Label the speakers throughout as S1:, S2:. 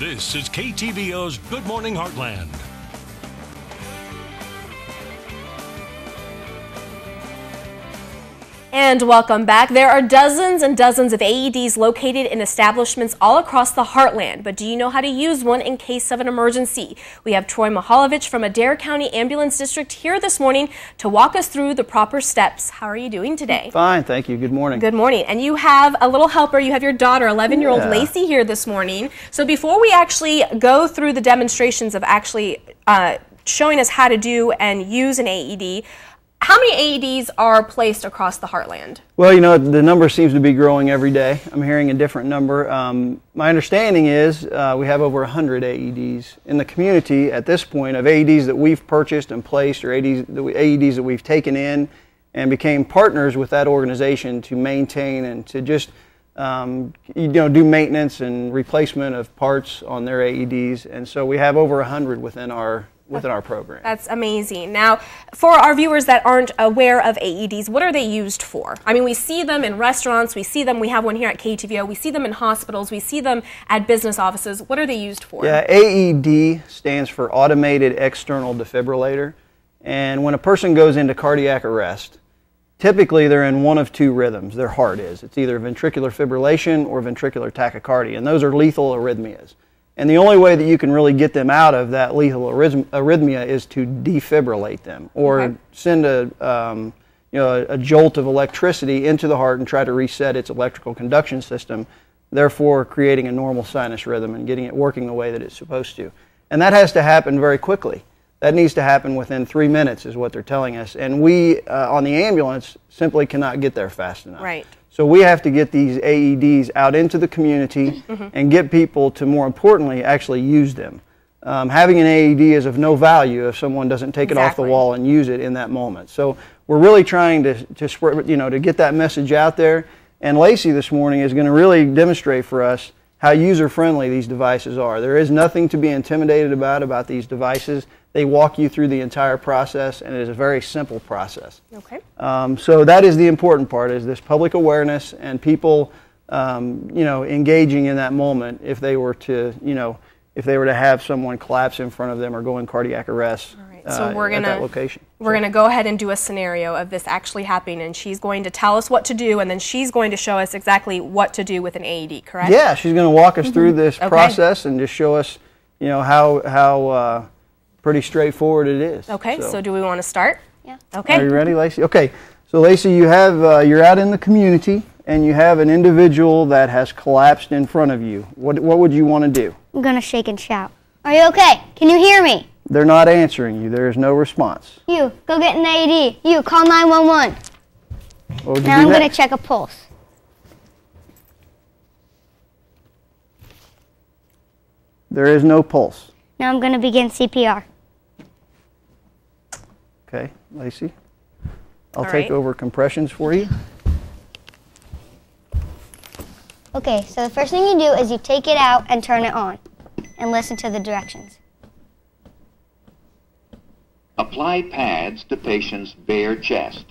S1: This is KTVO's Good Morning Heartland.
S2: And welcome back. There are dozens and dozens of AEDs located in establishments all across the heartland. But do you know how to use one in case of an emergency? We have Troy Mihalovich from Adair County Ambulance District here this morning to walk us through the proper steps. How are you doing today?
S3: Fine, thank you. Good morning.
S2: Good morning. And you have a little helper. You have your daughter, 11-year-old Lacey, here this morning. So before we actually go through the demonstrations of actually showing us how to do and use an AED, how many AEDs are placed across the heartland?
S3: Well, you know, the number seems to be growing every day. I'm hearing a different number. My understanding is we have over 100 AEDs in the community at this point, of AEDs that we've purchased and placed, or AEDs that we've taken in and became partners with that organization to maintain and to just do maintenance and replacement of parts on their AEDs. And so we have over 100 within our program.
S2: That's amazing. Now, for our viewers that aren't aware of AEDs, what are they used for? I mean, we see them in restaurants, we have one here at KTVO, we see them in hospitals, we see them at business offices. What are they used for?
S3: Yeah, AED stands for Automated External Defibrillator. And when a person goes into cardiac arrest, typically they're in one of two rhythms, their heart is. It's either ventricular fibrillation or ventricular tachycardia, and those are lethal arrhythmias. And the only way that you can really get them out of that lethal arrhythmia is to defibrillate them, or send a jolt of electricity into the heart and try to reset its electrical conduction system, therefore creating a normal sinus rhythm and getting it working the way that it's supposed to. And that has to happen very quickly. That needs to happen within 3 minutes is what they're telling us. And we, on the ambulance, simply cannot get there fast enough.
S2: Right.
S3: So we have to get these AEDs out into the community and get people to, more importantly, actually use them. Having an AED is of no value if someone doesn't take it off the wall and use it in that moment. So we're really trying to get that message out there. And Lacey this morning is going to really demonstrate for us how user-friendly these devices are. There is nothing to be intimidated about these devices. They walk you through the entire process, and it is a very simple process.
S2: Okay.
S3: So that is the important part, is this public awareness and people, engaging in that moment if they were to, have someone collapse in front of them or go in cardiac arrest.
S2: All right. So
S3: at that location.
S2: We're going to go ahead and do a scenario of this actually happening, and she's going to tell us what to do, and then she's going to show us exactly what to do with an AED, correct?
S3: Yeah, she's going to walk us through this process and just show us, how pretty straightforward it is.
S2: Okay, so do we want to start?
S4: Yeah.
S2: Okay.
S3: Are you ready, Lacey? Okay, so Lacey, you have, you're out in the community, and you have an individual that has collapsed in front of you. What would you want to do?
S4: I'm going to shake and shout. Are you okay? Can you hear me?
S3: They're not answering you. There is no response.
S4: You, go get an AED. You, call 911. Now I'm going to check a pulse.
S3: There is no pulse.
S4: Now I'm going to begin CPR.
S3: Okay, Lacey. I'll take over compressions for you.
S4: Okay, so the first thing you do is you take it out and turn it on and listen to the directions.
S5: Apply pads to patient's bare chest.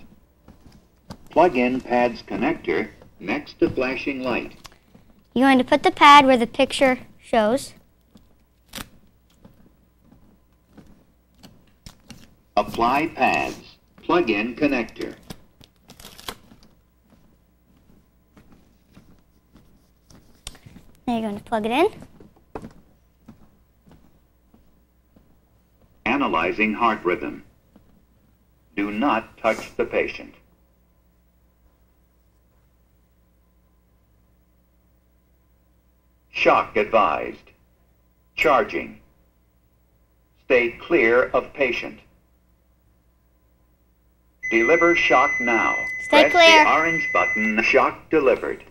S5: Plug in pad's connector next to flashing light.
S4: You're going to put the pad where the picture shows.
S5: Apply pads. Plug in connector.
S4: Now you're going to plug it in.
S5: Analyzing heart rhythm. Do not touch the patient. Shock advised. Charging. Stay clear of patient. Deliver shock now.
S4: Stay
S5: Press
S4: clear.
S5: the orange button. Shock delivered.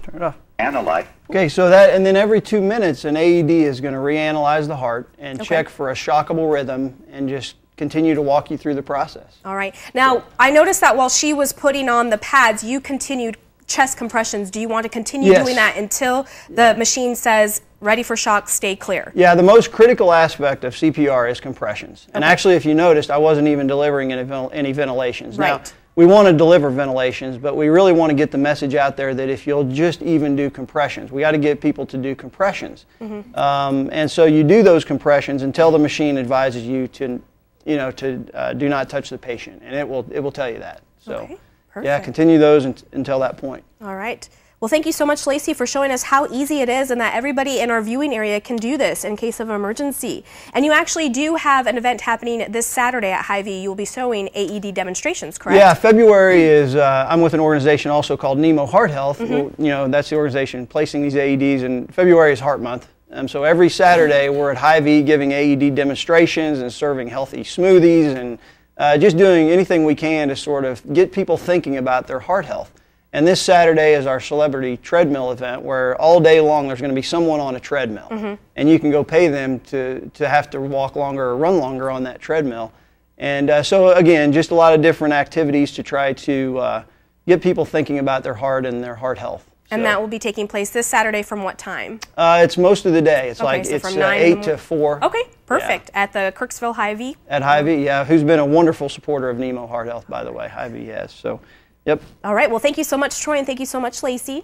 S3: Turn it off.
S5: Analyze.
S3: Okay, so and then every 2 minutes, an AED is going to reanalyze the heart and check for a shockable rhythm and just continue to walk you through the process.
S2: All right. Now, I noticed that while she was putting on the pads, you continued chest compressions. Do you want to continue doing that until the machine says, ready for shock, stay clear?
S3: Yeah, the most critical aspect of CPR is compressions. And actually, if you noticed, I wasn't even delivering any ventilations.
S2: Right.
S3: Now, we want to deliver ventilations, but we really want to get the message out there that if you'll just even do compressions, we got to get people to do compressions. And so you do those compressions until the machine advises you to, do not touch the patient, and it will tell you that. So,
S2: okay,
S3: yeah, continue those until that point.
S2: All right. Well, thank you so much, Lacey, for showing us how easy it is and that everybody in our viewing area can do this in case of emergency. And you actually do have an event happening this Saturday at Hy-Vee. You will be showing AED demonstrations, correct?
S3: Yeah, February is, I'm with an organization also called Nemo Heart Health. That's the organization placing these AEDs, and February is Heart Month. So every Saturday we're at Hy-Vee giving AED demonstrations and serving healthy smoothies and just doing anything we can to sort of get people thinking about their heart health. And this Saturday is our celebrity treadmill event where all day long there's going to be someone on a treadmill. And you can go pay them to have to walk longer or run longer on that treadmill. And so again, just a lot of different activities to try to get people thinking about their heart and their heart health.
S2: And that will be taking place this Saturday from what time?
S3: It's most of the day. It's
S2: okay, so
S3: it's
S2: from
S3: 8 to 4.
S2: Okay, perfect. Yeah. At the Kirksville Hy-Vee?
S3: At Hy-Vee, yeah, who's been a wonderful supporter of Nemo Heart Health, by the way. Hy-Vee has. So, yep.
S2: All right. Well, thank you so much, Troy, and thank you so much, Lacey.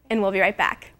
S2: And we'll be right back.